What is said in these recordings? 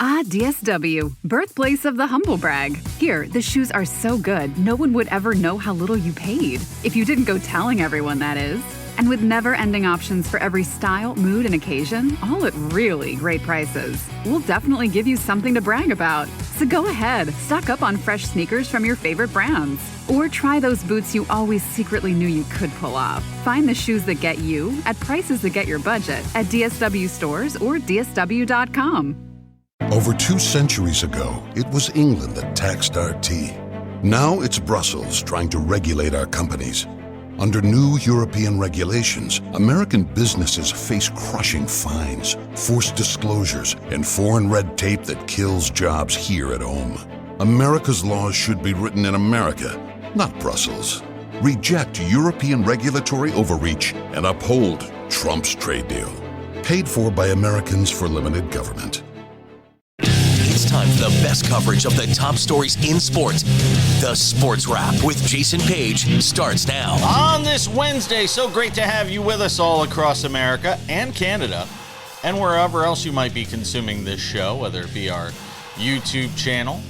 Ah, DSW, birthplace of the humble brag. Here, the shoes are so good, no one would ever know how little you paid. If you didn't go telling everyone, that is. And with never-ending options for every style, mood, and occasion, all at really great prices. We'll definitely give you something to brag about. So go ahead, stock up on fresh sneakers from your favorite brands. Or try those boots you always secretly knew you could pull off. Find the shoes that get you at prices that get your budget at DSW stores or DSW.com. Over 2 centuries ago, it was England that taxed our tea. Now it's Brussels trying to regulate our companies. Under new European regulations, American businesses face crushing fines, forced disclosures, and foreign red tape that kills jobs here at home. America's laws should be written in America, not Brussels. Reject European regulatory overreach and uphold Trump's trade deal. Paid for by Americans for limited government. It's time for the best coverage of the top stories in sports. The Sports Wrap with Jason Page starts now. On this Wednesday, so great to have you with us all across America and Canada and wherever else you might be consuming this show, whether it be our YouTube channel,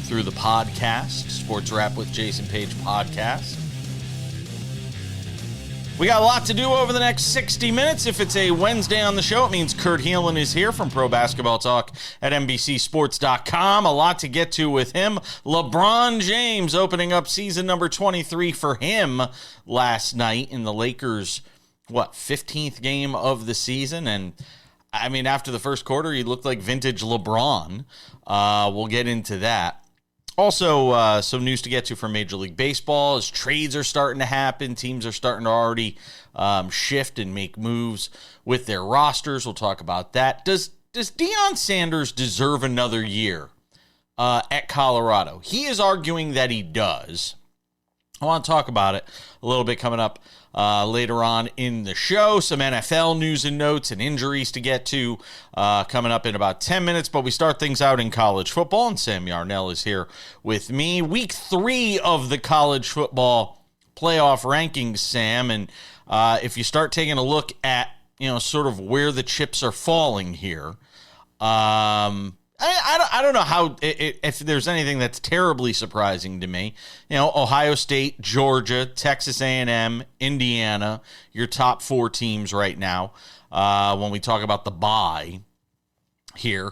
through the podcast, Sports Wrap with Jason Page podcast. We got a lot to do over the next 60 minutes. If it's a Wednesday on the show, it means Kurt Helin is here from Pro Basketball Talk at NBCSports.com. A lot to get to with him. LeBron James opening up season number 23 for him last night in the Lakers, 15th game of the season. And, I mean, after the first quarter, he looked like vintage LeBron. We'll get into that. Also, some news to get to from Major League Baseball as trades are starting to happen. Teams are starting to already shift and make moves with their rosters. We'll talk about that. Does Deion Sanders deserve another year at Colorado? He is arguing that he does. I want to talk about it a little bit coming up later on in the show. Some NFL news and notes and injuries to get to coming up in about 10 minutes. But we start things out in college football, and Sam Yarnell is here with me. Week 3 of the college football playoff rankings, Sam. And if you start taking a look at, sort of where the chips are falling here, I don't know how if there's anything that's terribly surprising to me. Ohio State, Georgia, Texas A&M, Indiana, your top 4 teams right now. When we talk about the bye here,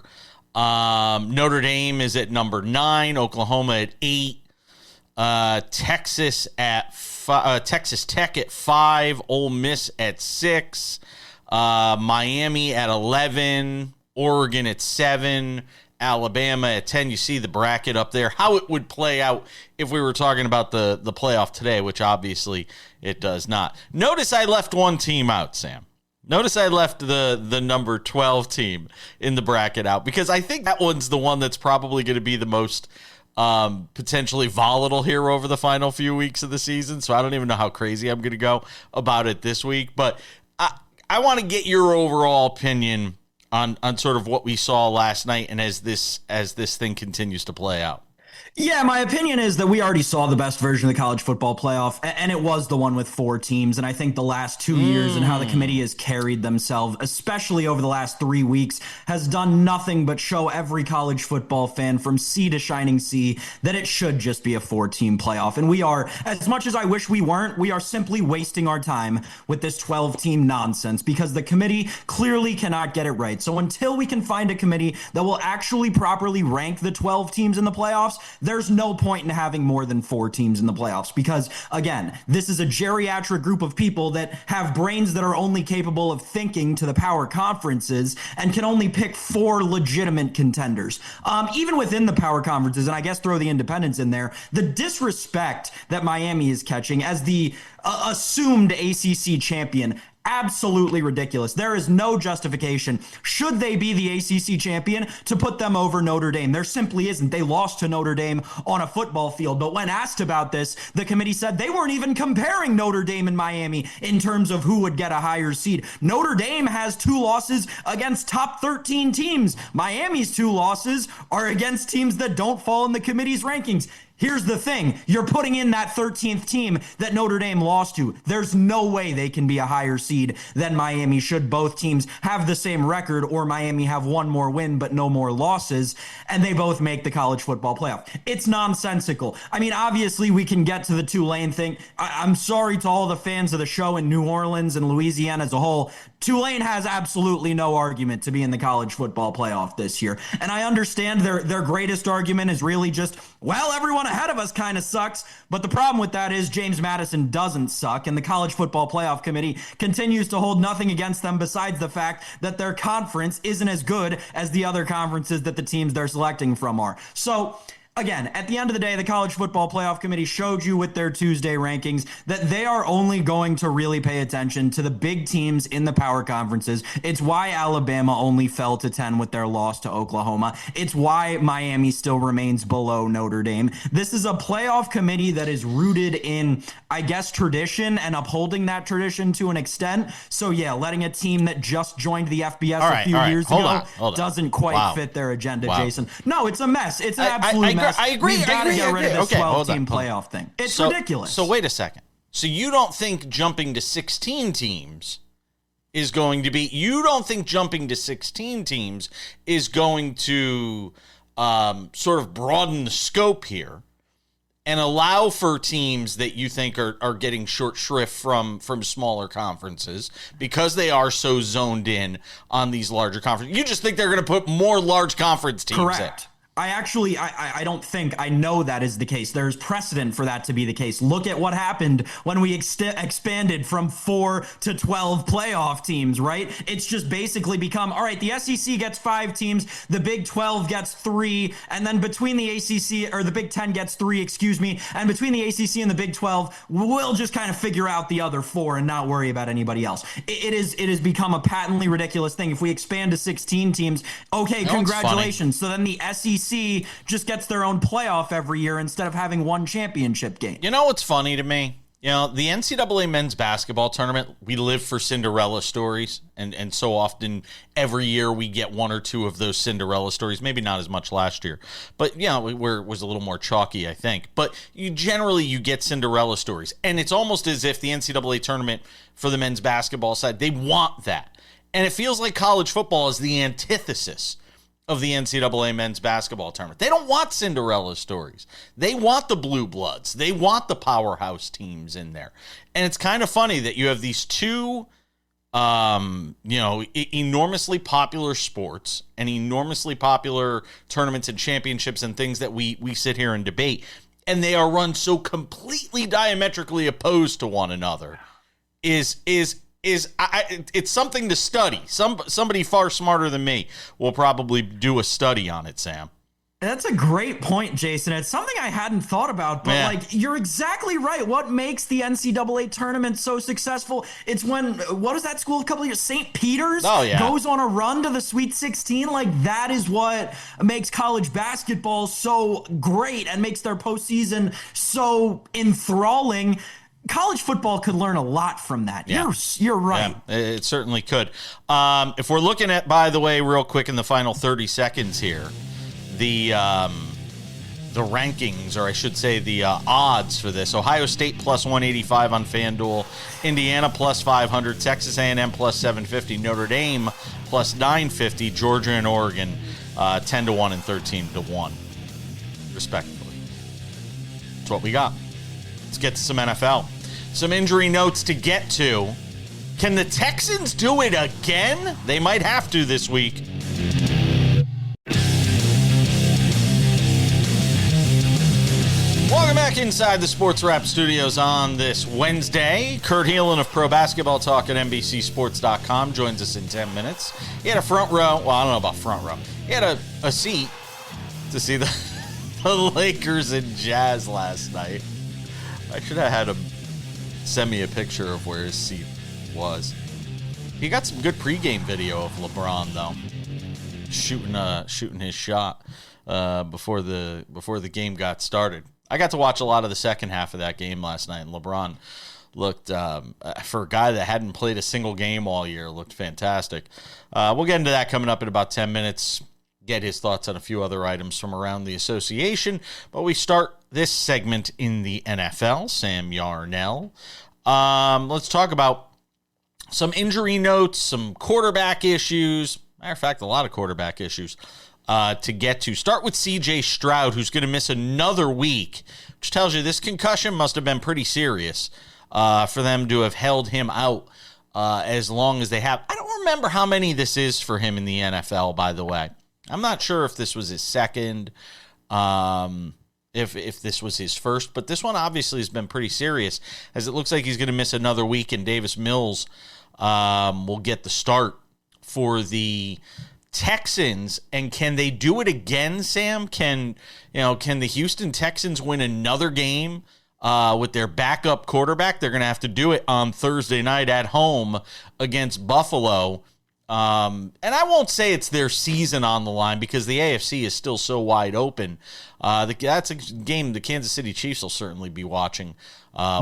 Notre Dame is at number 9, Oklahoma at 8, Texas Tech at 5, Ole Miss at 6, Miami at 11. Oregon at 7, Alabama at 10. You see the bracket up there. How it would play out if we were talking about the playoff today, which obviously it does not. Notice I left one team out, Sam. Notice I left the number 12 team in the bracket out because I think that one's the one that's probably going to be the most potentially volatile here over the final few weeks of the season. So I don't even know how crazy I'm going to go about it this week. But I want to get your overall opinion on sort of what we saw last night and as this thing continues to play out. Yeah, my opinion is that we already saw the best version of the college football playoff, and it was the one with 4 teams. And I think the last 2 years and how the committee has carried themselves, especially over the last 3 weeks, has done nothing but show every college football fan from sea to shining sea that it should just be a 4-team playoff. And we are, as much as I wish we weren't, we are simply wasting our time with this 12-team nonsense because the committee clearly cannot get it right. So until we can find a committee that will actually properly rank the 12 teams in the playoffs, there's no point in having more than 4 teams in the playoffs because, again, this is a geriatric group of people that have brains that are only capable of thinking to the power conferences and can only pick 4 legitimate contenders. Even within the power conferences, and I guess throw the independents in there, the disrespect that Miami is catching as the assumed ACC champion, absolutely ridiculous. There is no justification, should they be the ACC champion, to put them over Notre Dame. There simply isn't. They lost to Notre Dame on a football field, but when asked about this, the committee said they weren't even comparing Notre Dame and Miami in terms of who would get a higher seed. Notre Dame has 2 losses against top 13 teams. Miami's 2 losses are against teams that don't fall in the committee's rankings. Here's the thing. You're putting in that 13th team that Notre Dame lost to. There's no way they can be a higher seed than Miami should both teams have the same record or Miami have one more win but no more losses, and they both make the college football playoff. It's nonsensical. I mean, obviously, we can get to the Tulane thing. I'm sorry to all the fans of the show in New Orleans and Louisiana as a whole. Tulane has absolutely no argument to be in the college football playoff this year. And I understand their greatest argument is really just, well, everyone ahead of us kind of sucks. But the problem with that is James Madison doesn't suck, and the College Football Playoff Committee continues to hold nothing against them besides the fact that their conference isn't as good as the other conferences that the teams they're selecting from are. So, again, at the end of the day, the College Football Playoff Committee showed you with their Tuesday rankings that they are only going to really pay attention to the big teams in the power conferences. It's why Alabama only fell to 10 with their loss to Oklahoma. It's why Miami still remains below Notre Dame. This is a playoff committee that is rooted in, I guess, tradition and upholding that tradition to an extent. So, yeah, letting a team that just joined the FBS a few years ago doesn't quite fit their agenda, Jason. No, it's a mess. It's an absolute mess. I agree. We've got to get rid of this 12-team playoff thing. It's ridiculous. So wait a second. So you don't think jumping to 16 teams is going to be? You don't think jumping to 16 teams is going to sort of broaden the scope here and allow for teams that you think are getting short shrift from smaller conferences because they are so zoned in on these larger conferences? You just think they're going to put more large conference teams Correct. in? I don't think, I know that is the case. There's precedent for that to be the case. Look at what happened when we expanded from 4 to 12 playoff teams, right? It's just basically become, all right, the SEC gets 5 teams, the Big 12 gets 3, and then between the ACC, or the Big 10 gets 3, and between the ACC and the Big 12, we'll just kind of figure out the other 4 and not worry about anybody else. It has become a patently ridiculous thing. If we expand to 16 teams, okay, congratulations. So then the SEC just gets their own playoff every year instead of having one championship game. You know what's funny to me? You know, the NCAA men's basketball tournament, we live for Cinderella stories, and so often every year we get one or two of those Cinderella stories, maybe not as much last year, but yeah, it was a little more chalky, I think. But you get Cinderella stories, and it's almost as if the NCAA tournament for the men's basketball side, they want that. And it feels like college football is the antithesis of the NCAA men's basketball tournament. They don't want Cinderella stories. They want the blue bloods. They want the powerhouse teams in there. And it's kind of funny that you have these two, enormously popular sports and enormously popular tournaments and championships and things that we sit here and debate, and they are run so completely diametrically opposed to one another. It's something to study. Somebody far smarter than me will probably do a study on it, Sam. That's a great point, Jason. It's something I hadn't thought about, but you're exactly right. What makes the NCAA tournament so successful? It's when, what is that school a couple of years? St. Peter's goes on a run to the Sweet 16. Like, that is what makes college basketball so great and makes their postseason so enthralling. College football could learn a lot from that. Yeah. You're right. Yeah, it certainly could. If we're looking at, by the way, real quick in the final 30 seconds here, the rankings, or I should say the odds for this: Ohio State plus 185 on FanDuel, Indiana plus 500, Texas A&M plus 750, Notre Dame plus 950, Georgia and Oregon 10-1 and 13-1, respectively. That's what we got. Let's get to some NFL. Some injury notes to get to. Can the Texans do it again? They might have to this week. Welcome back inside the SportsWrap studios on this Wednesday. Kurt Helin of Pro Basketball Talk at NBCSports.com joins us in 10 minutes. He had a front row. Well, I don't know about front row. He had a seat to see the Lakers and Jazz last night. I should have had him send me a picture of where his seat was. He got some good pregame video of LeBron, though, shooting his shot before the game got started. I got to watch a lot of the second half of that game last night, and LeBron looked, for a guy that hadn't played a single game all year, looked fantastic. We'll get into that coming up in about 10 minutes. Get his thoughts on a few other items from around the association. But we start this segment in the NFL, Sam Yarnell. Let's talk about some injury notes, some quarterback issues. Matter of fact, a lot of quarterback issues to get to. Start with C.J. Stroud, who's going to miss another week, which tells you this concussion must have been pretty serious for them to have held him out as long as they have. I don't remember how many this is for him in the NFL, by the way. I'm not sure if this was his second, if this was his first, but this one obviously has been pretty serious, as it looks like he's going to miss another week, and Davis Mills will get the start for the Texans. And can they do it again, Sam? Can the Houston Texans win another game with their backup quarterback? They're going to have to do it on Thursday night at home against Buffalo. And I won't say it's their season on the line, because the AFC is still so wide open. That's a game the Kansas City Chiefs will certainly be watching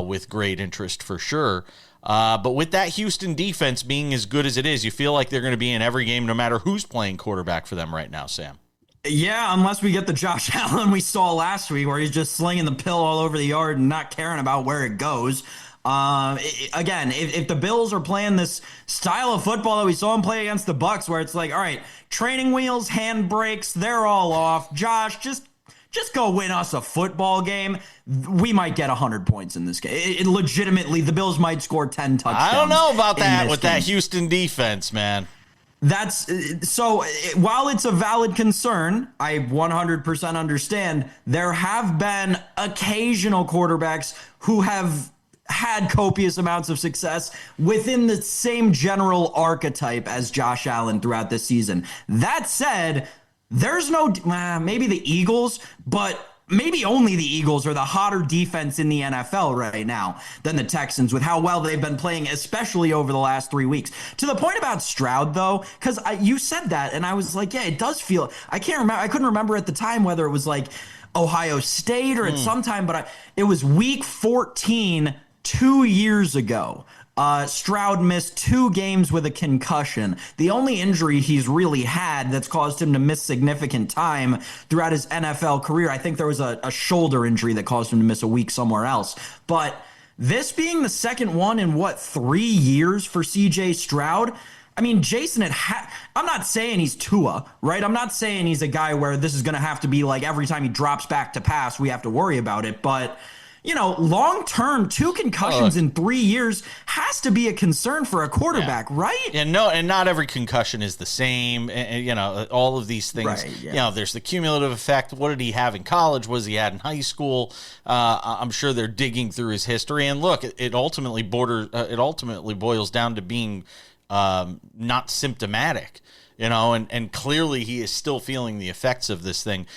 with great interest for sure. But with that Houston defense being as good as it is, you feel like they're going to be in every game no matter who's playing quarterback for them right now, Sam. Yeah, unless we get the Josh Allen we saw last week, where he's just slinging the pill all over the yard and not caring about where it goes. Again, if the Bills are playing this style of football that we saw them play against the Bucs, where it's like, all right, training wheels, handbrakes, they're all off. Josh, just go win us a football game. We might get 100 points in this game. Legitimately, the Bills might score 10 touchdowns. I don't know about that with that Houston defense, man. That's so while it's a valid concern, I 100% understand. There have been occasional quarterbacks who have had copious amounts of success within the same general archetype as Josh Allen throughout this season. That said, there's no, maybe the Eagles, but maybe only the Eagles are the hotter defense in the NFL right now than the Texans, with how well they've been playing, especially over the last 3 weeks. To the point about Stroud, though, because you said that, and I was like, yeah, it does feel, I couldn't remember at the time whether it was like Ohio State or at some time, but it was week 14 2 years ago. Stroud missed 2 games with a concussion. The only injury he's really had that's caused him to miss significant time throughout his NFL career, I think there was a shoulder injury that caused him to miss a week somewhere else. But this being the second one in 3 years for CJ Stroud, I mean, Jason, I'm not saying he's Tua, right? I'm not saying he's a guy where this is going to have to be like every time he drops back to pass, we have to worry about it. But long-term, 2 concussions in 3 years has to be a concern for a quarterback, right? And not every concussion is the same. And all of these things, right, yeah. There's the cumulative effect. What did he have in college? What was he had in high school? I'm sure they're digging through his history. And look, it ultimately boils down to being not symptomatic. And clearly he is still feeling the effects of this thing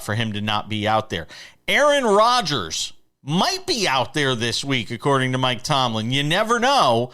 for him to not be out there. Aaron Rodgers might be out there this week, according to Mike Tomlin. You never know.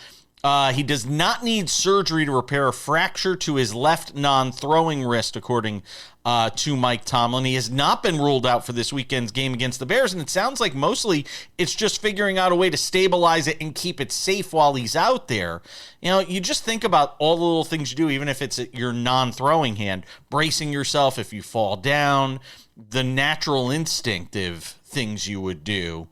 He does not need surgery to repair a fracture to his left non-throwing wrist, according to Mike Tomlin. He has not been ruled out for this weekend's game against the Bears, and it sounds like mostly it's just figuring out a way to stabilize it and keep it safe while he's out there. You just think about all the little things you do, even if it's your non-throwing hand, bracing yourself if you fall down, the natural instinctive things you would do.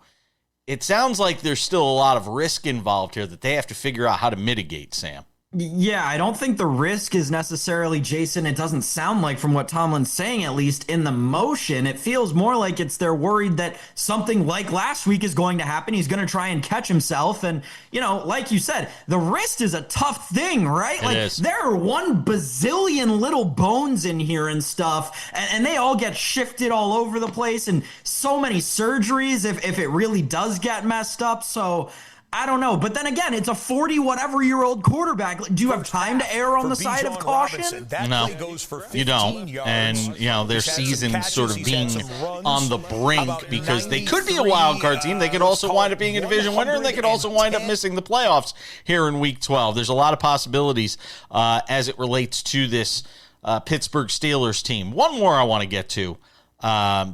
It sounds like there's still a lot of risk involved here that they have to figure out how to mitigate, Sam. Yeah, I don't think the risk is necessarily, Jason, it doesn't sound like, from what Tomlin's saying, at least in the motion, it feels more like they're worried that something like last week is going to happen. He's going to try and catch himself. And, like you said, the wrist is a tough thing, right? It is. There are 1 bazillion little bones in here and stuff, and they all get shifted all over the place, and so many surgeries if it really does get messed up. So I don't know. But then again, it's a 40-whatever-year-old quarterback. Do you have time to err on the side of caution? No, you don't. And, their season's sort of being on the brink because they could be a wild card team. They could also wind up being a division winner, and they could also wind up missing the playoffs here in Week 12. There's a lot of possibilities as it relates to this Pittsburgh Steelers team. One more I want to get to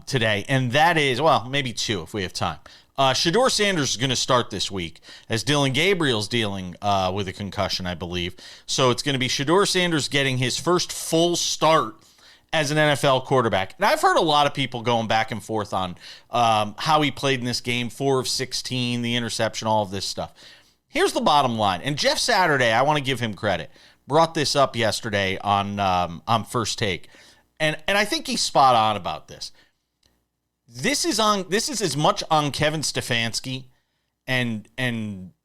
today, and that is, maybe 2 if we have time. Shedeur Sanders is going to start this week, as Dylan Gabriel's dealing with a concussion, I believe. So it's going to be Shedeur Sanders getting his first full start as an NFL quarterback. And I've heard a lot of people going back and forth on how he played in this game, 4 of 16, the interception, all of this stuff. Here's the bottom line. And Jeff Saturday, I want to give him credit, brought this up yesterday on First Take. And I think he's spot on about this. This is as much on Kevin Stefanski and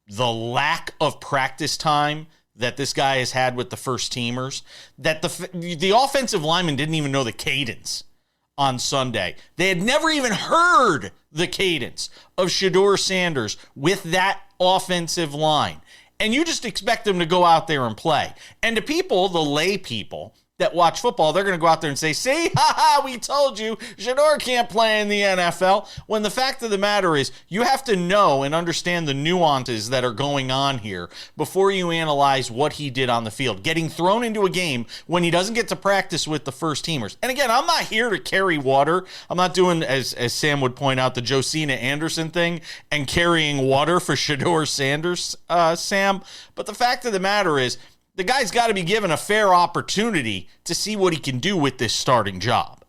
the lack of practice time that this guy has had with the first teamers, that the offensive linemen didn't even know the cadence on Sunday. They had never even heard the cadence of Shedeur Sanders with that offensive line. And you just expect them to go out there and play. And to people, the lay people that watch football, they're going to go out there and say, see, we told you, Shedeur can't play in the NFL. When the fact of the matter is, you have to know and understand the nuances that are going on here before you analyze what he did on the field. Getting thrown into a game when he doesn't get to practice with the first teamers. And again, I'm not here to carry water. I'm not doing, as Sam would point out, the Josina Anderson thing and carrying water for Shedeur Sanders, Sam. But the fact of the matter is, the guy's got to be given a fair opportunity to see what he can do with this starting job.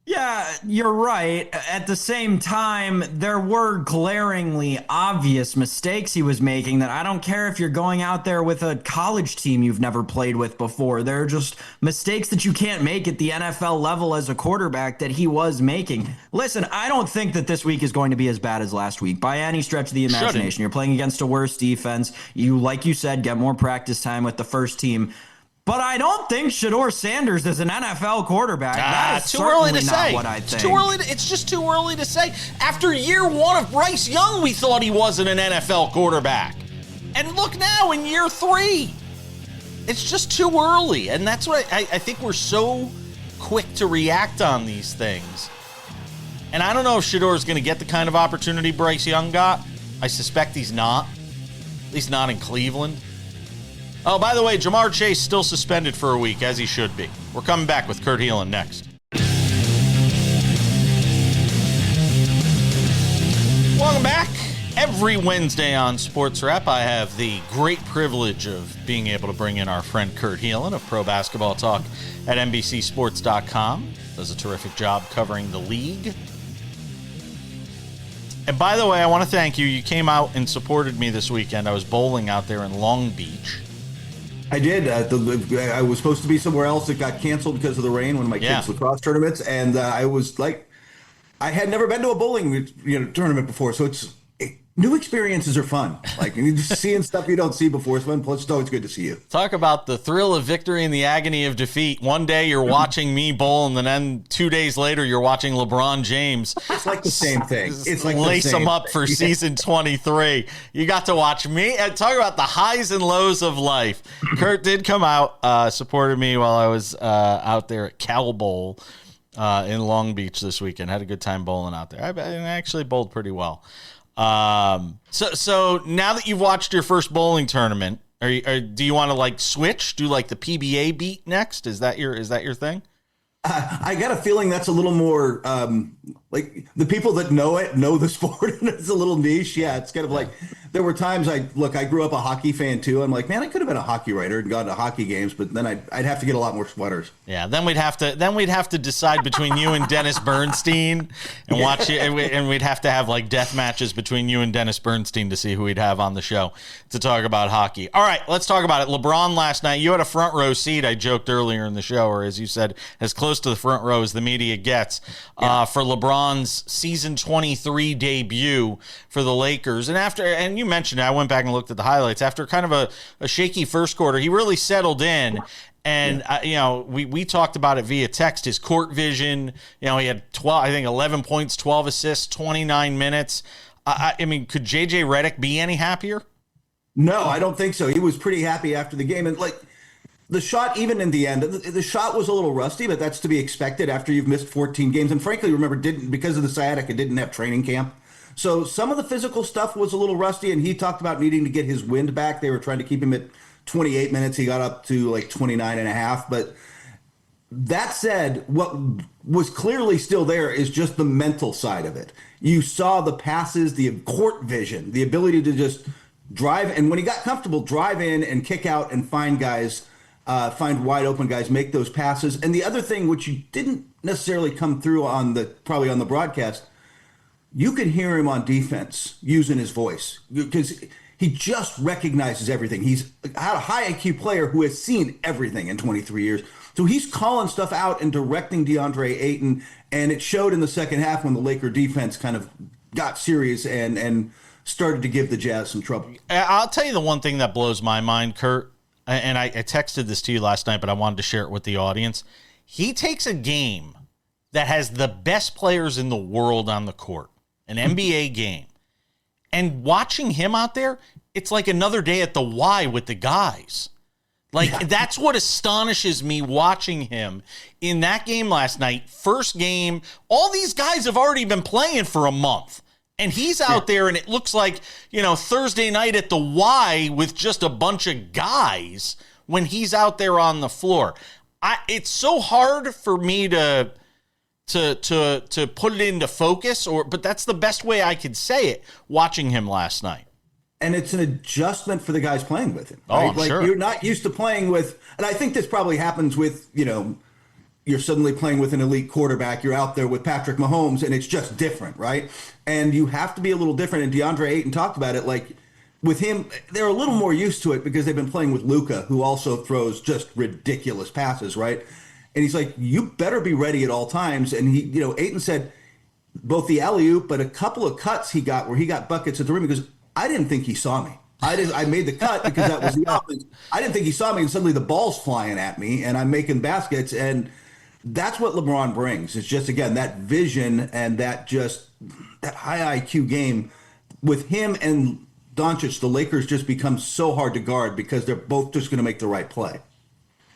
Yeah, you're right. At the same time, there were glaringly obvious mistakes he was making that I don't care if you're going out there with a college team you've never played with before. They're just mistakes that you can't make at the NFL level as a quarterback that he was making. Listen, I don't think that this week is going to be as bad as last week by any stretch of the imagination. You're playing against a worse defense. You, like you said, get more practice time with the first team. But I don't think Shedeur Sanders is an NFL quarterback. That is too early to not say. What I think. It's too early. It's just too early to say. After year one of Bryce Young, we thought he wasn't an NFL quarterback, and look now in year 3. It's just too early, and that's what I think we're so quick to react on these things. And I don't know if Shedeur is going to get the kind of opportunity Bryce Young got. I suspect he's not. At least not in Cleveland. Oh, by the way, Jamar Chase still suspended for a week, as he should be. We're coming back with Kurt Helin next. Welcome back. Every Wednesday on SportsWrap, I have the great privilege of being able to bring in our friend Kurt Helin of Pro Basketball Talk at NBCSports.com. Does a terrific job covering the league. And by the way, I want to thank you. You came out and supported me this weekend. I was bowling out there in Long Beach. I did. I was supposed to be somewhere else. It got canceled because of the rain, one of my kids' lacrosse tournaments, and I was like, I had never been to a bowling tournament before, so new experiences are fun. Like you're just seeing stuff you don't see before. Plus, it's always good to see you. Talk about the thrill of victory and the agony of defeat. One day you're watching me bowl, and then 2 days later you're watching LeBron James. It's like the same thing. It's like lace him up for season 23. You got to watch me. Talk about the highs and lows of life. Kurt did come out, supported me while I was out there at Cal Bowl in Long Beach this weekend. Had a good time bowling out there. I actually bowled pretty well. So now that you've watched your first bowling tournament, do you want to like switch? Do like the PBA beat next? Is that your thing? I got a feeling that's a little more like the people that know the sport, and it's a little niche. Yeah, it's kind of like there were times I grew up a hockey fan too. I'm like, man, I could have been a hockey writer and gone to hockey games, but then I'd have to get a lot more sweaters. Yeah, then we'd have to decide between you and Dennis Bernstein and watch it, and we'd have to have like death matches between you and Dennis Bernstein to see who we'd have on the show to talk about hockey. All right, let's talk about it. LeBron last night, you had a front row seat. I joked earlier in the show, or as you said, as close to the front row as the media gets for LeBron's season 23 debut for the Lakers. And you mentioned it, I went back and looked at the highlights. After kind of a shaky first quarter, he really settled in. And, we talked about it via text, his court vision. He had 11 points, 12 assists, 29 minutes. I mean, could J.J. Redick be any happier? No, I don't think so. He was pretty happy after the game. And, the shot, even in the end, the shot was a little rusty, but that's to be expected after you've missed 14 games. And frankly, remember, because of the sciatica, didn't have training camp. So some of the physical stuff was a little rusty, and he talked about needing to get his wind back. They were trying to keep him at 28 minutes. He got up to like 29 and a half. But that said, what was clearly still there is just the mental side of it. You saw the passes, the court vision, the ability to just drive. And when he got comfortable, drive in and kick out and find guys. find wide open guys, make those passes. And the other thing, which you didn't necessarily come through probably on the broadcast, you could hear him on defense using his voice because he just recognizes everything. He's a high IQ player who has seen everything in 23 years. So he's calling stuff out and directing DeAndre Ayton, and it showed in the second half when the Laker defense kind of got serious and started to give the Jazz some trouble. I'll tell you the one thing that blows my mind, Kurt, and I texted this to you last night, but I wanted to share it with the audience. He takes a game that has the best players in the world on the court, an NBA game, and watching him out there, it's like another day at the Y with the guys. That's what astonishes me watching him in that game last night. First game, all these guys have already been playing for a month. And he's out there, and it looks like, Thursday night at the Y with just a bunch of guys when he's out there on the floor. It's so hard for me to put it into focus, but that's the best way I could say it, watching him last night. And it's an adjustment for the guys playing with him. Right? Oh, I'm sure. You're not used to playing with, and I think this probably happens with, you're suddenly playing with an elite quarterback. You're out there with Patrick Mahomes, and it's just different, right? And you have to be a little different. And DeAndre Ayton talked about it. Like with him, they're a little more used to it because they've been playing with Luka, who also throws just ridiculous passes, right? And he's like, you better be ready at all times. And Ayton said both the alley-oop, but a couple of cuts he got where he got buckets at the rim because I didn't think he saw me. I made the cut because that was the offense. I didn't think he saw me, and suddenly the ball's flying at me, and I'm making baskets. And that's what LeBron brings. It's just, again, that vision and that high IQ game. With him and Doncic, the Lakers just become so hard to guard because they're both just going to make the right play.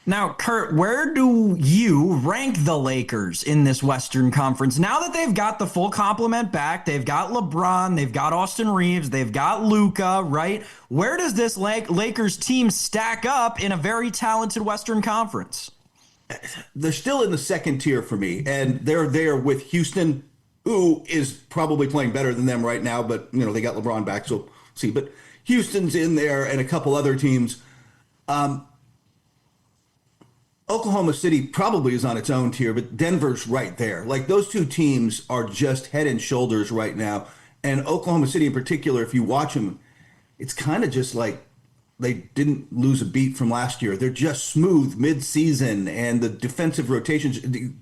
Now, Kurt, where do you rank the Lakers in this Western Conference? Now that they've got the full complement back, they've got LeBron, they've got Austin Reeves, they've got Luka, right? Where does this Lakers team stack up in a very talented Western Conference? They're still in the second tier for me, and they're there with Houston, who is probably playing better than them right now, but, they got LeBron back, so see. But Houston's in there and a couple other teams. Oklahoma City probably is on its own tier, but Denver's right there. Like, those two teams are just head and shoulders right now. And Oklahoma City in particular, if you watch them, it's kind of just like they didn't lose a beat from last year. They're just smooth mid-season, and the defensive rotations,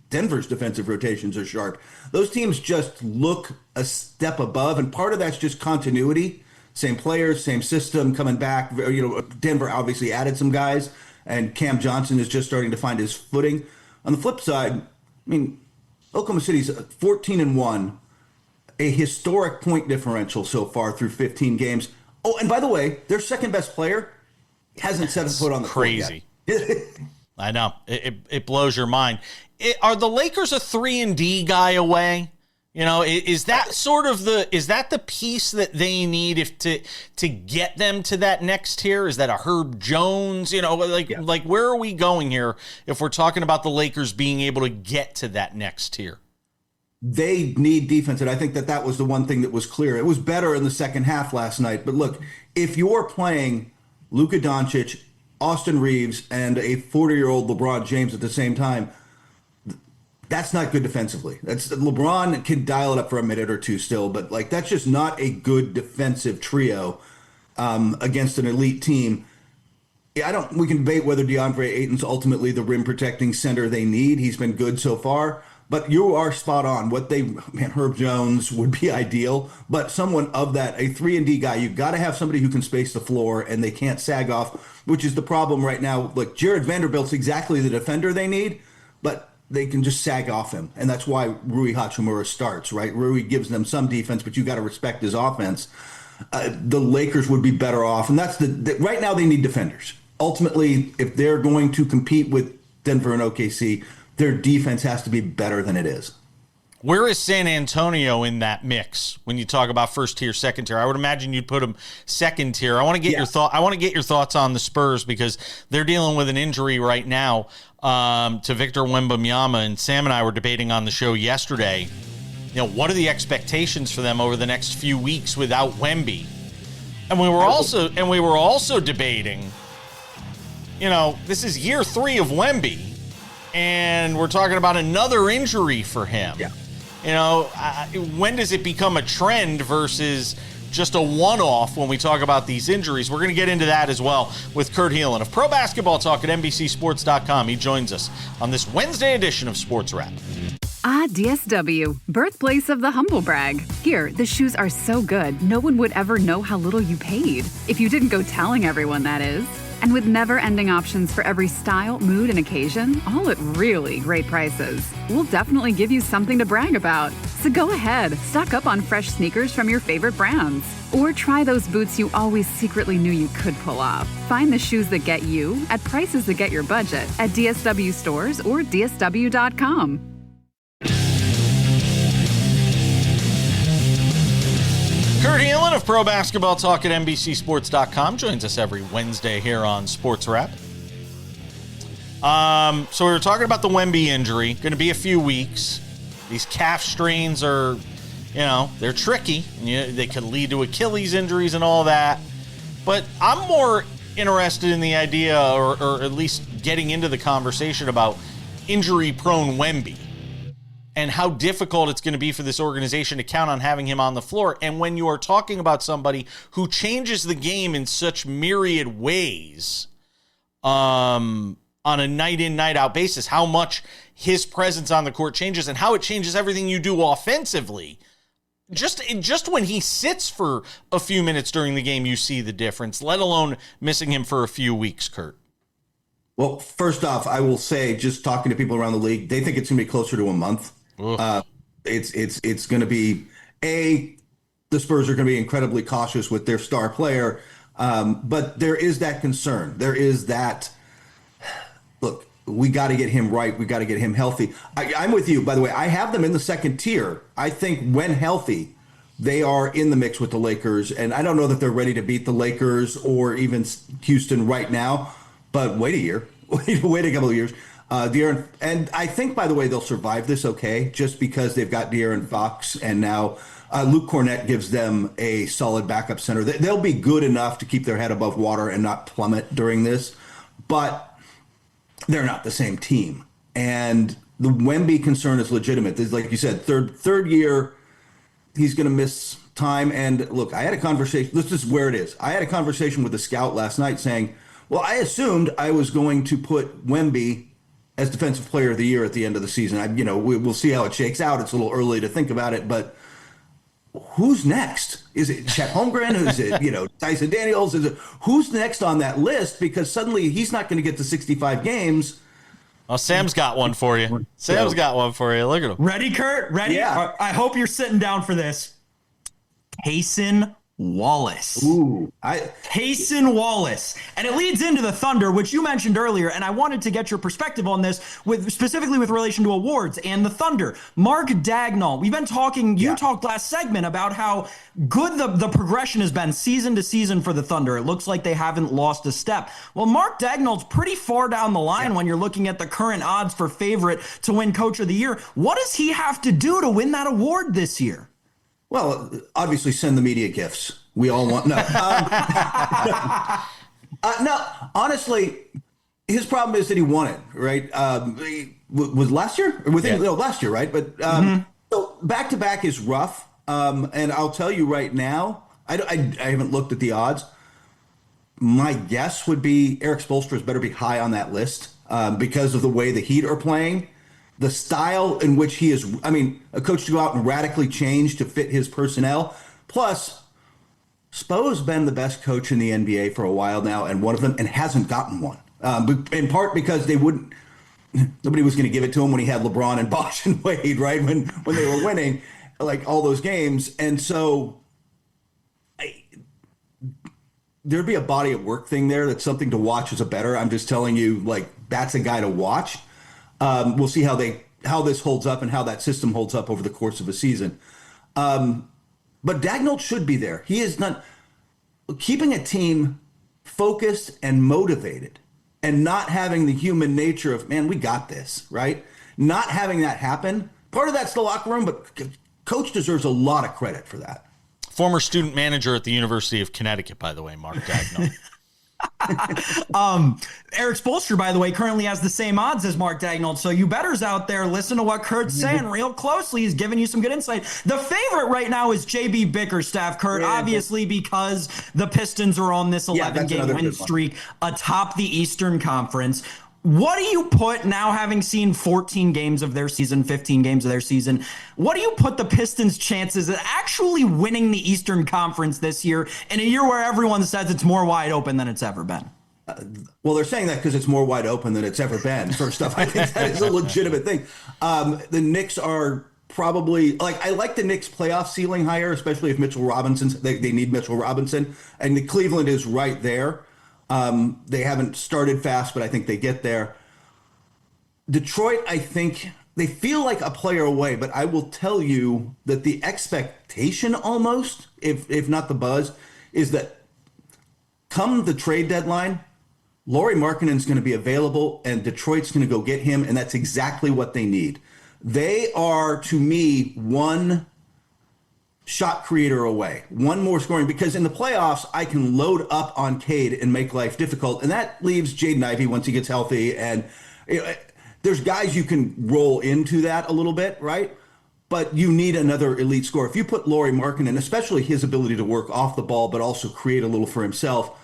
Denver's defensive rotations are sharp. Those teams just look a step above, and part of that's just continuity. Same players, same system coming back. Denver obviously added some guys, and Cam Johnson is just starting to find his footing. On the flip side, Oklahoma City's 14-1, a historic point differential so far through 15 games. Oh, and by the way, their second best player hasn't set a foot on the court yet. Crazy. I know. It blows your mind. Are the Lakers a 3-and-D guy away? Is that the piece that they need to get them to that next tier? Is that a Herb Jones? Like where are we going here if we're talking about the Lakers being able to get to that next tier? They need defense, and I think that was the one thing that was clear. It was better in the second half last night, but look, if you're playing Luka Doncic, Austin Reeves, and a 40-year-old LeBron James at the same time, that's not good defensively. LeBron can dial it up for a minute or two still, but that's just not a good defensive trio against an elite team. We can debate whether DeAndre Ayton's ultimately the rim protecting center they need. He's been good so far, but you are spot on. Herb Jones would be ideal, but someone of that, a 3-and-D guy, you've got to have somebody who can space the floor and they can't sag off, which is the problem right now. Look, Jared Vanderbilt's exactly the defender they need, but they can just sag off him. And that's why Rui Hachimura starts, right? Rui gives them some defense, but you got to respect his offense. The Lakers would be better off. And that's right now they need defenders. Ultimately, if they're going to compete with Denver and OKC, their defense has to be better than it is. Where is San Antonio in that mix when you talk about first tier, second tier? I would imagine you'd put them second tier. I want to get your thought. I want to get your thoughts on the Spurs because they're dealing with an injury right now to Victor Wembanyama, and Sam and I were debating on the show yesterday. What are the expectations for them over the next few weeks without Wemby? And we were also debating this is year 3 of Wemby, and we're talking about another injury for him. Yeah. When does it become a trend versus just a one-off when we talk about these injuries? We're going to get into that as well with Kurt Helin of Pro Basketball Talk at NBCSports.com. He joins us on this Wednesday edition of Sports Wrap. Ah, DSW, birthplace of the humble brag. Here, the shoes are so good, no one would ever know how little you paid. If you didn't go telling everyone, that is. And with never-ending options for every style, mood, and occasion, all at really great prices, we'll definitely give you something to brag about. So go ahead, stock up on fresh sneakers from your favorite brands. Or try those boots you always secretly knew you could pull off. Find the shoes that get you at prices that get your budget at DSW stores or DSW.com. Kurt Helin of Pro Basketball Talk at NBCSports.com joins us every Wednesday here on Sports Wrap. So we were talking about the Wemby injury. Going to be a few weeks. These calf strains are, they're tricky. They could lead to Achilles injuries and all that. But I'm more interested in the idea, or at least getting into the conversation about injury-prone Wemby and how difficult it's going to be for this organization to count on having him on the floor. And when you are talking about somebody who changes the game in such myriad ways, on a night-in, night-out basis, how much his presence on the court changes and how it changes everything you do offensively. Just when he sits for a few minutes during the game, you see the difference, let alone missing him for a few weeks, Kurt. Well, first off, I will say, just talking to people around the league, they think it's going to be closer to a month. It's going to be the Spurs are going to be incredibly cautious with their star player, but there is that concern. There is that. Look, we got to get him right. We got to get him healthy. I'm with you, by the way. I have them in the second tier. I think when healthy, they are in the mix with the Lakers, and I don't know that they're ready to beat the Lakers or even Houston right now. But wait a year, wait a couple of years. De'Aaron, and I think, by the way, they'll survive this okay, just because they've got De'Aaron Fox, and now Luke Cornett gives them a solid backup center. They'll be good enough to keep their head above water and not plummet during this, but they're not the same team. And the Wemby concern is legitimate. This, like you said, third year, he's going to miss time. And look, I had a conversation. This is where it is. I had a conversation with a scout last night saying, well, I assumed I was going to put Wemby as Defensive Player of the Year at the end of the season. We'll see how it shakes out. It's a little early to think about it, but who's next? Is it Chet Holmgren? Is it, Tyson Daniels? Who's next on that list? Because suddenly he's not going to get to 65 games. Oh, Sam's got one for you. Sam's got one for you. Look at him. Ready, Kurt? Ready? Yeah. I hope you're sitting down for this. Payson Wallace. Ooh, Payson Wallace. And it leads into the Thunder, which you mentioned earlier, and I wanted to get your perspective on this, specifically with relation to awards and the Thunder. Mark Dagnall, we've been talking, you talked last segment about how good the progression has been season to season for the Thunder. It looks like they haven't lost a step. Well, Mark Dagnall's pretty far down the line when you're looking at the current odds for favorite to win Coach of the Year. What does he have to do to win that award this year? Well, obviously send the media gifts. We all want no. No, honestly, his problem is that he won it, right? Was last year? Last year, right? But so back to back is rough. And I'll tell you right now, I haven't looked at the odds. My guess would be Eric Spoelstra's better be high on that list because of the way the Heat are playing. The style in which he is, a coach to go out and radically change to fit his personnel. Plus, Spo's been the best coach in the NBA for a while now, and one of them, and hasn't gotten one. In part because nobody was going to give it to him when he had LeBron and Bosh and Wade, right? When they were winning, like all those games. And so there'd be a body of work thing there that's something to watch as a bettor. I'm just telling you, that's a guy to watch. We'll see how this holds up and how that system holds up over the course of a season. But Dagnall should be there. He is not keeping a team focused and motivated and not having the human nature of, man, we got this, right? Not having that happen. Part of that's the locker room, but coach deserves a lot of credit for that. Former student manager at the University of Connecticut, by the way, Mark Dagnall. Eric Spoelstra, by the way, currently has the same odds as Mark Daigneault. So you bettors out there, listen to what Kurt's saying real closely. He's giving you some good insight. The favorite right now is JB Bickerstaff, Kurt, obviously because the Pistons are on this 11-game win streak atop the Eastern Conference. What do you put, now having seen 14 games of their season, 15 games of their season, what do you put the Pistons' chances at actually winning the Eastern Conference this year in a year where everyone says it's more wide open than it's ever been? Well, they're saying that because it's more wide open than it's ever been. First off, I think that is a legitimate thing. The Knicks are probably, I like the Knicks playoff ceiling higher, especially if Mitchell Robinson's, they need Mitchell Robinson, and the Cleveland is right there. They haven't started fast, but I think they get there. Detroit, I think they feel like a player away, but I will tell you that the expectation almost, if not the buzz, is that come the trade deadline, Lauri Markkanen's going to be available and Detroit's going to go get him, and that's exactly what they need. They are, to me, one shot creator away, one more scoring, because in the playoffs, I can load up on Cade and make life difficult. And that leaves Jaden Ivey once he gets healthy. And there's guys you can roll into that a little bit, right? But you need another elite scorer. If you put Lauri Markkanen, especially his ability to work off the ball, but also create a little for himself,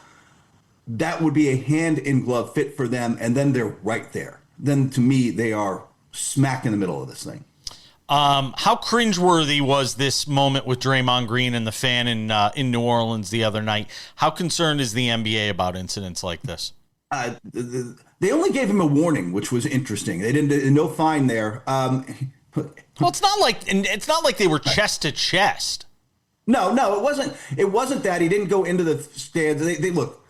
that would be a hand-in-glove fit for them. And then they're right there. Then to me, they are smack in the middle of this thing. How cringeworthy was this moment with Draymond Green and the fan in New Orleans the other night? How concerned is the NBA about incidents like this? They only gave him a warning, which was interesting. They didn't no fine there. Well, it's not like they were chest to chest. No, it wasn't. It wasn't that. He didn't go into the stands. They look.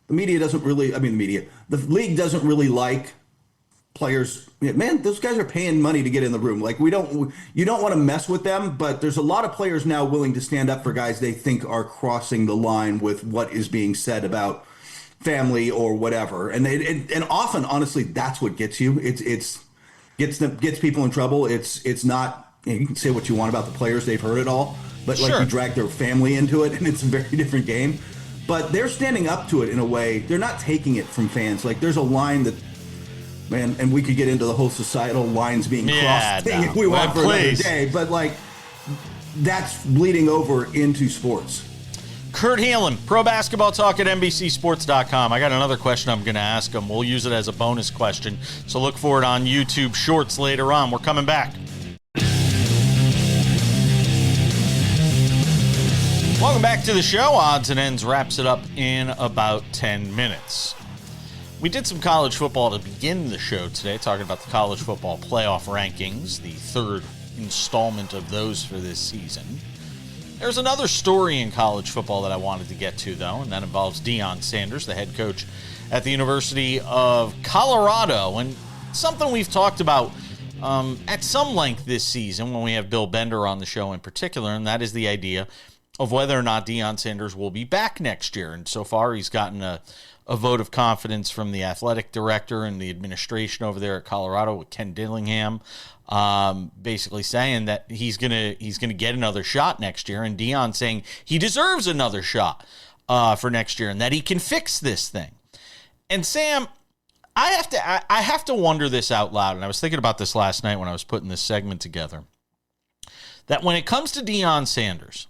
The media doesn't really. The league doesn't really like players. Man, those guys are paying money to get in the room. You don't want to mess with them, but there's a lot of players now willing to stand up for guys they think are crossing the line with what is being said about family or whatever. And and often, honestly, that's what gets you. Gets people in trouble. It's not, you can say what you want about the players. They've heard it all, but sure, you drag their family into it and it's a very different game, but they're standing up to it in a way. They're not taking it from fans. There's a line that, man, and we could get into the whole societal lines being crossed thing if we want for another day, but that's bleeding over into sports. Kurt Helin, Pro Basketball Talk at NBCSports.com. I got another question I'm going to ask him. We'll use it as a bonus question, so look for it on YouTube Shorts later on. We're coming back. Welcome back to the show. Odds and Ends wraps it up in about 10 minutes. We did some college football to begin the show today, talking about the college football playoff rankings, the third installment of those for this season. There's another story in college football that I wanted to get to, though, and that involves Deion Sanders, the head coach at the University of Colorado, and something we've talked about at some length this season when we have Bill Bender on the show in particular, and that is the idea of whether or not Deion Sanders will be back next year. And so far, he's gotten a vote of confidence from the athletic director and the administration over there at Colorado with Ken Dillingham, basically saying that he's gonna get another shot next year, and Deion saying he deserves another shot for next year and that he can fix this thing. And Sam, I have to wonder this out loud, and I was thinking about this last night when I was putting this segment together, that when it comes to Deion Sanders,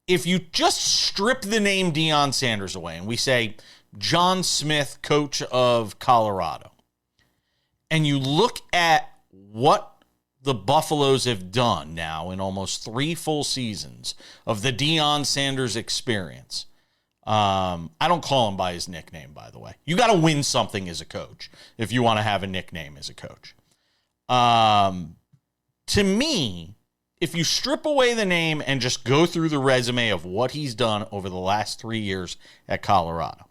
if you just strip the name Deion Sanders away and we say John Smith, coach of Colorado, and you look at what the Buffaloes have done now in almost 3 full seasons of the Deion Sanders experience, I don't call him by his nickname, by the way. You got to win something as a coach if you want to have a nickname as a coach. To me, if you strip away the name and just go through the resume of what he's done over the last 3 years at Colorado,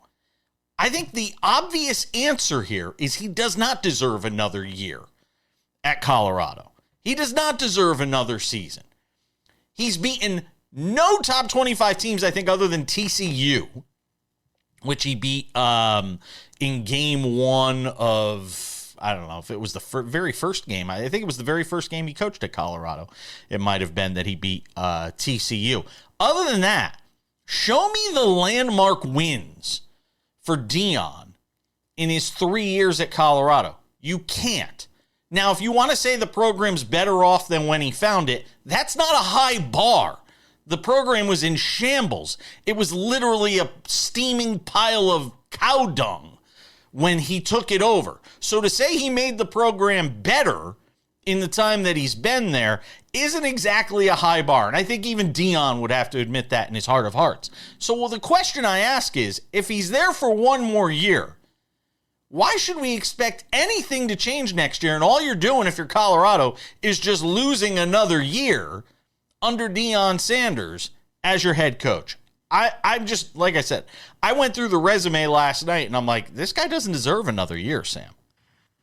I think the obvious answer here is he does not deserve another year at Colorado. He does not deserve another season. He's beaten no top 25 teams, I think, other than TCU, which he beat in game 1 of, I don't know if it was the very first game. I think it was the very first game he coached at Colorado. It might have been that he beat TCU. Other than that, Show me the landmark wins for Deion in his 3 years at Colorado. You can't. Now, if you want to say the program's better off than when he found it, that's not a high bar. The program was in shambles. It was literally a steaming pile of cow dung when he took it over. So to say he made the program better in the time that he's been there isn't exactly a high bar. And I think even Deion would have to admit that in his heart of hearts. So, the question I ask is, if he's there for one more year, why should we expect anything to change next year? And all you're doing, if you're Colorado, is just losing another year under Deion Sanders as your head coach. I'm just, like I said, I went through the resume last night, and I'm like, this guy doesn't deserve another year, Sam.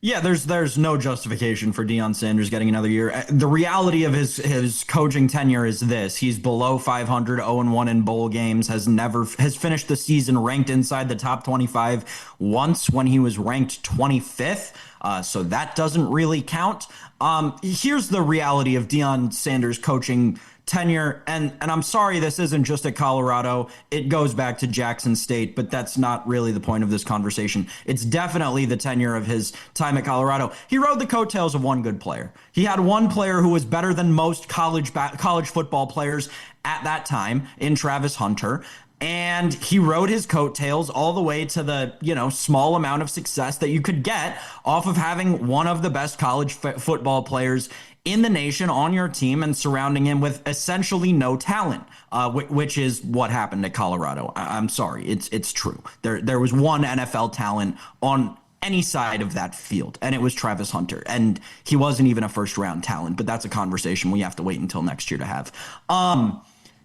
Yeah, there's no justification for Deion Sanders getting another year. The reality of his coaching tenure is this: he's below 500, 0-1 in bowl games, has finished the season ranked inside the top 25 once when he was ranked 25th. So that doesn't really count. Here's the reality of Deion Sanders' coaching tenure, and I'm sorry this isn't just at Colorado. It goes back to Jackson State, but that's not really the point of this conversation. It's definitely the tenure of his time at Colorado. He rode the coattails of one good player. He had one player who was better than most college football players at that time in Travis Hunter. And he rode his coattails all the way to the, small amount of success that you could get off of having one of the best college football players in the nation on your team and surrounding him with essentially no talent, which is what happened at Colorado. I'm sorry, it's true. There was one NFL talent on any side of that field, and it was Travis Hunter, and he wasn't even a first-round talent, but that's a conversation we have to wait until next year to have.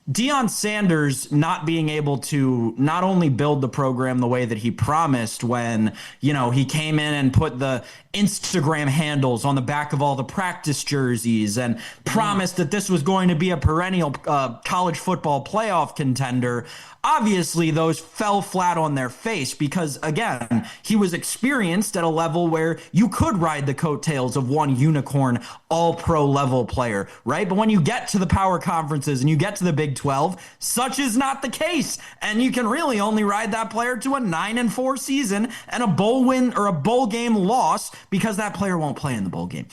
Deion Sanders not being able to not only build the program the way that he promised when, he came in and put the Instagram handles on the back of all the practice jerseys and promised that this was going to be a perennial college football playoff contender. Obviously, those fell flat on their face because, again, he was experienced at a level where you could ride the coattails of one unicorn all-pro level player, right? But when you get to the power conferences and you get to the Big 12, such is not the case. And you can really only ride that player to a 9-4 season and a bowl win or a bowl game loss because that player won't play in the bowl game.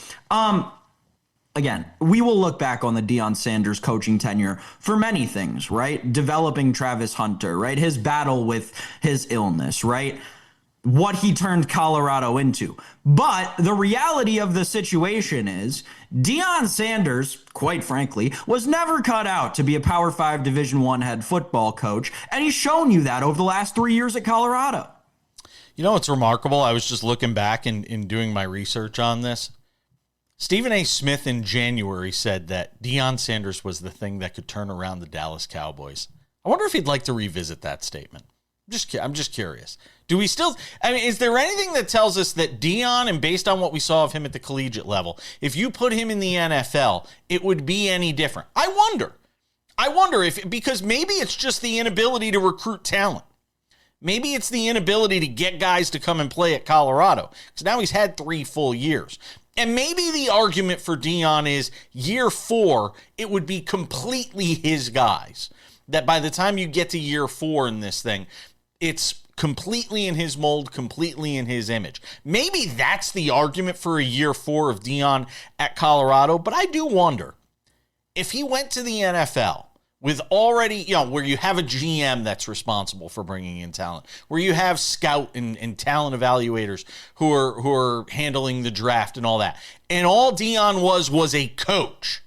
Again, we will look back on the Deion Sanders coaching tenure for many things, right? Developing Travis Hunter, right? His battle with his illness, right? What he turned Colorado into. But the reality of the situation is Deion Sanders, quite frankly, was never cut out to be a Power 5 Division I head football coach, and he's shown you that over the last 3 years at Colorado. It's remarkable. I was just looking back and doing my research on this. Stephen A. Smith in January said that Deion Sanders was the thing that could turn around the Dallas Cowboys. I wonder if he'd like to revisit that statement. I'm just curious. Do we still, is there anything that tells us that Deion, and based on what we saw of him at the collegiate level, if you put him in the NFL, it would be any different? I wonder if, because maybe it's just the inability to recruit talent. Maybe it's the inability to get guys to come and play at Colorado, because now he's had 3 full years. And maybe the argument for Deion is year 4, it would be completely his guys. That by the time you get to year 4 in this thing, it's completely in his mold, completely in his image. Maybe that's the argument for a year 4 of Deion at Colorado. But I do wonder if he went to the NFL with already, where you have a GM that's responsible for bringing in talent, where you have scout and talent evaluators who are handling the draft and all that, and all Deion was a coach,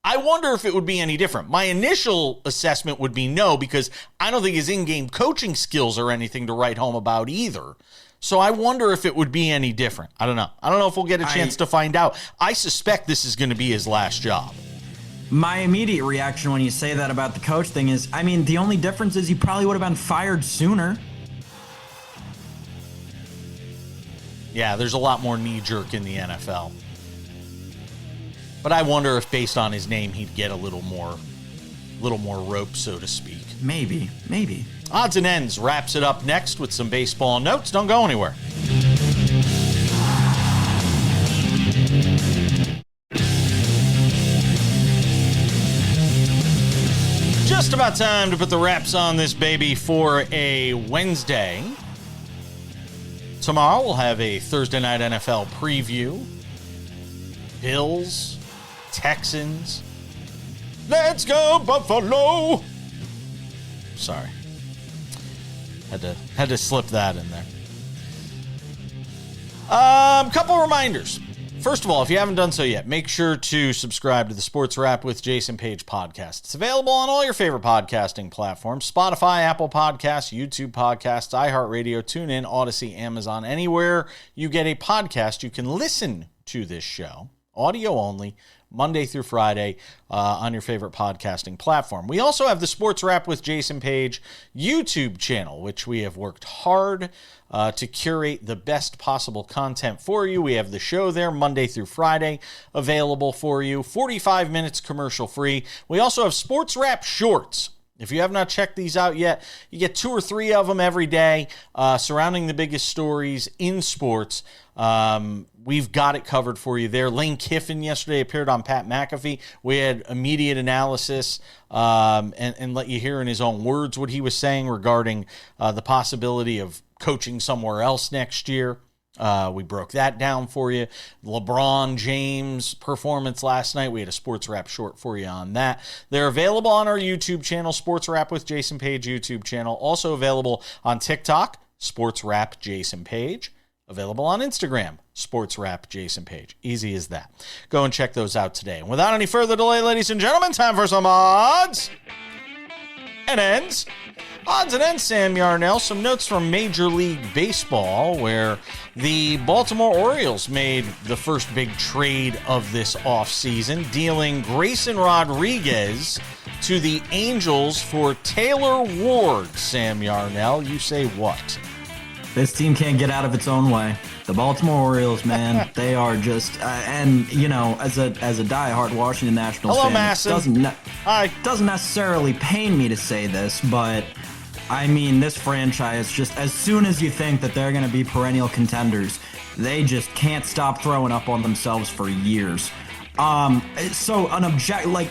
I wonder if it would be any different. My initial assessment would be no, because I don't think his in-game coaching skills are anything to write home about either. So I wonder if it would be any different. I don't know. I don't know if we'll get a chance to find out. I suspect this is going to be his last job. My immediate reaction when you say that about the coach thing is, the only difference is he probably would have been fired sooner. Yeah, there's a lot more knee-jerk in the NFL. But I wonder if based on his name, he'd get a little more rope, so to speak. Maybe. Odds and Ends wraps it up next with some baseball notes. Don't go anywhere. Just about time to put the wraps on this baby for a Wednesday. Tomorrow we'll have a Thursday night NFL preview. Bills, Texans. Let's go Buffalo. Sorry. Had to slip that in there. Couple reminders. First of all, if you haven't done so yet, make sure to subscribe to the Sports Wrap with Jason Page podcast. It's available on all your favorite podcasting platforms: Spotify, Apple Podcasts, YouTube Podcasts, iHeartRadio, TuneIn, Odyssey, Amazon. Anywhere you get a podcast, you can listen to this show, audio only, Monday through Friday on your favorite podcasting platform. We also have the Sports Wrap with Jason Page YouTube channel, which we have worked hard to curate the best possible content for you. We have the show there Monday through Friday available for you, 45 minutes commercial free. We also have Sports Wrap Shorts. If you have not checked these out yet, you get 2 or 3 of them every day surrounding the biggest stories in sports. We've got it covered for you there. Lane Kiffin yesterday appeared on Pat McAfee. We had immediate analysis and let you hear in his own words what he was saying regarding the possibility of coaching somewhere else next year. We broke that down for you. LeBron James performance last night. We had a Sports Wrap short for you on that. They're available on our YouTube channel, Sports Wrap with Jason Page YouTube channel. Also available on TikTok, Sports Wrap Jason Page. Available on Instagram, Sports Wrap Jason Page. Easy as that. Go and check those out today. And without any further delay, ladies and gentlemen, time for some odds and ends. Odds and ends, Sam Yarnell. Some notes from Major League Baseball, where the Baltimore Orioles made the first big trade of this offseason, dealing Grayson Rodriguez to the Angels for Taylor Ward. Sam Yarnell, you say what? This team can't get out of its own way. The Baltimore Orioles, man, they are just, and you know, as a diehard Washington Nationals fan, doesn't necessarily pain me to say this, but I mean, this franchise, just as soon as you think that they're going to be perennial contenders, they just can't stop throwing up on themselves for years. So an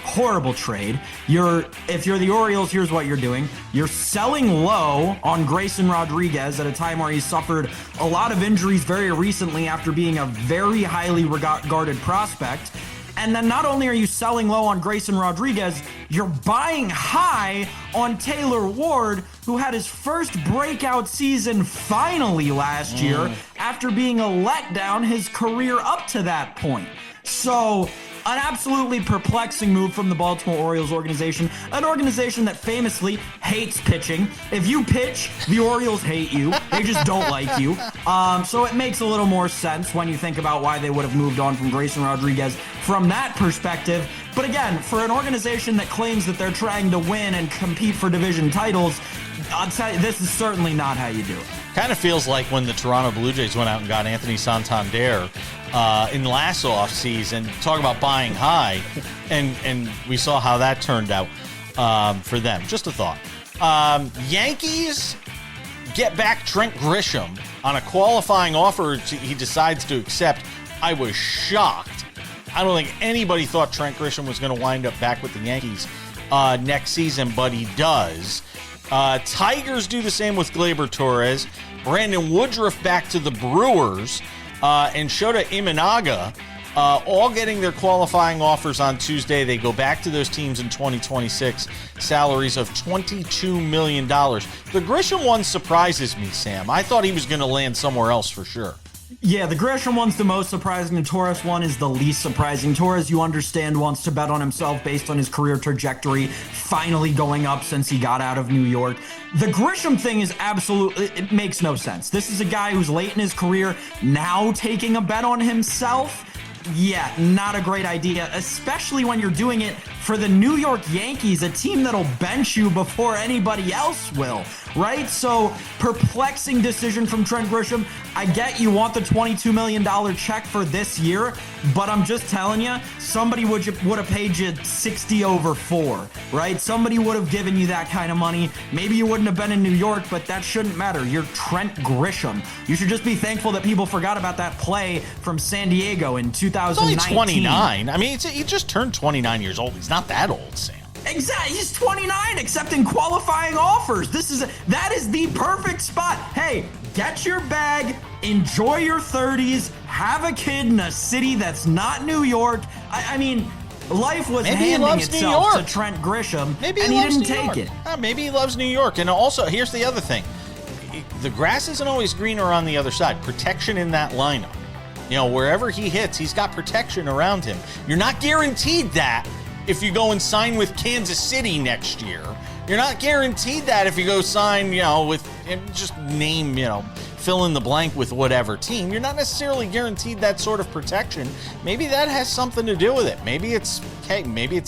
horrible trade. If you're the Orioles, here's what you're doing. You're selling low on Grayson Rodriguez at a time where he's suffered a lot of injuries very recently after being a very highly regarded prospect. And then not only are you selling low on Grayson Rodriguez, you're buying high on Taylor Ward, who had his first breakout season finally last year after being a letdown his career up to that point. So, an absolutely perplexing move from the Baltimore Orioles organization, an organization that famously hates pitching. If you pitch, the Orioles hate you. They just don't like you. So it makes a little more sense when you think about why they would have moved on from Grayson Rodriguez from that perspective. But again, for an organization that claims that they're trying to win and compete for division titles, I'll tell you, this is certainly not how you do it. Kind of feels like when the Toronto Blue Jays went out and got Anthony Santander in last offseason. Talk about buying high, and we saw how that turned out for them. Just a thought. Yankees get back Trent Grisham on a qualifying offer he decides to accept. I was shocked. I don't think anybody thought Trent Grisham was going to wind up back with the Yankees next season, but he does. Tigers do the same with Gleyber Torres. Brandon Woodruff back to the Brewers. And Shota Imanaga, all getting their qualifying offers on Tuesday. They go back to those teams in 2026, salaries of $22 million. The Grisham one surprises me, Sam. I thought he was going to land somewhere else for sure. Yeah, the Grisham one's the most surprising. The Torres one is the least surprising. Torres, you understand, wants to bet on himself based on his career trajectory finally going up since he got out of New York. The Grisham thing is absolutely, it makes no sense. This is a guy who's late in his career, now taking a bet on himself. Yeah, not a great idea, especially when you're doing it for the New York Yankees, a team that'll bench you before anybody else will, right? So, perplexing decision from Trent Grisham. I get you want the $22 million check for this year, but I'm just telling you, somebody would have paid you 60 over 4, right? Somebody would have given you that kind of money. Maybe you wouldn't have been in New York, but that shouldn't matter. You're Trent Grisham. You should just be thankful that people forgot about that play from San Diego in 2019. He's only 29. I mean, he just turned 29 years old. He's not that old, Sam. Exactly. He's 29, accepting qualifying offers. That is the perfect spot. Hey, get your bag, enjoy your 30s, have a kid in a city that's not New York. I mean, life was handing itself to Trent Grisham, and he didn't take it. Maybe he loves New York. And also, here's the other thing. The grass isn't always greener on the other side. Protection in that lineup. You know, wherever he hits, he's got protection around him. You're not guaranteed that if you go and sign with Kansas City next year. You're not guaranteed that if you go sign, with, just name, fill in the blank with whatever team. You're not necessarily guaranteed that sort of protection. Maybe that has something to do with it. Maybe it's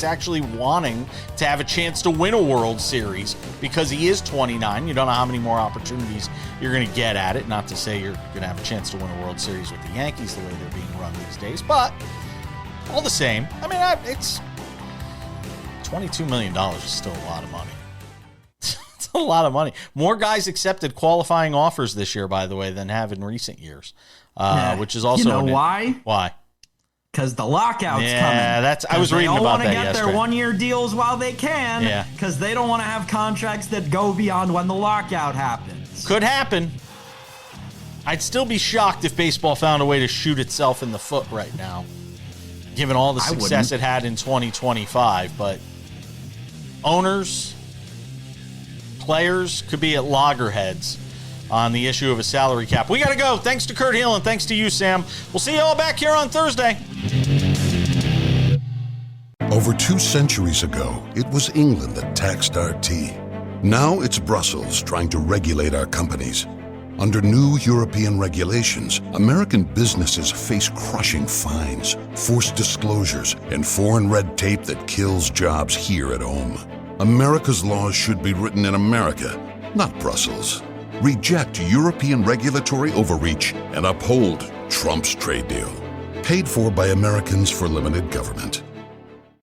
actually wanting to have a chance to win a World Series because he is 29. You don't know how many more opportunities you're going to get at it. Not to say you're going to have a chance to win a World Series with the Yankees the way they're being run these days, but all the same, it's $22 million is still a lot of money. It's a lot of money. More guys accepted qualifying offers this year, by the way, than have in recent years, which is also why? Why? Because the lockout's coming. Yeah, I was reading about that yesterday. They all want to get their one-year deals while they can, because they don't want to have contracts that go beyond when the lockout happens. Could happen. I'd still be shocked if baseball found a way to shoot itself in the foot right now, given all the success it had in 2025. But owners, players could be at loggerheads on the issue of a salary cap. We got to go. Thanks to Kurt Helin. Thanks to you, Sam. We'll see you all back here on Thursday. Over 2 centuries ago, it was England that taxed our tea. Now it's Brussels trying to regulate our companies. Under new European regulations, American businesses face crushing fines, forced disclosures, and foreign red tape that kills jobs here at home. America's laws should be written in America, not Brussels. Reject European regulatory overreach and uphold Trump's trade deal. Paid for by Americans for Limited Government.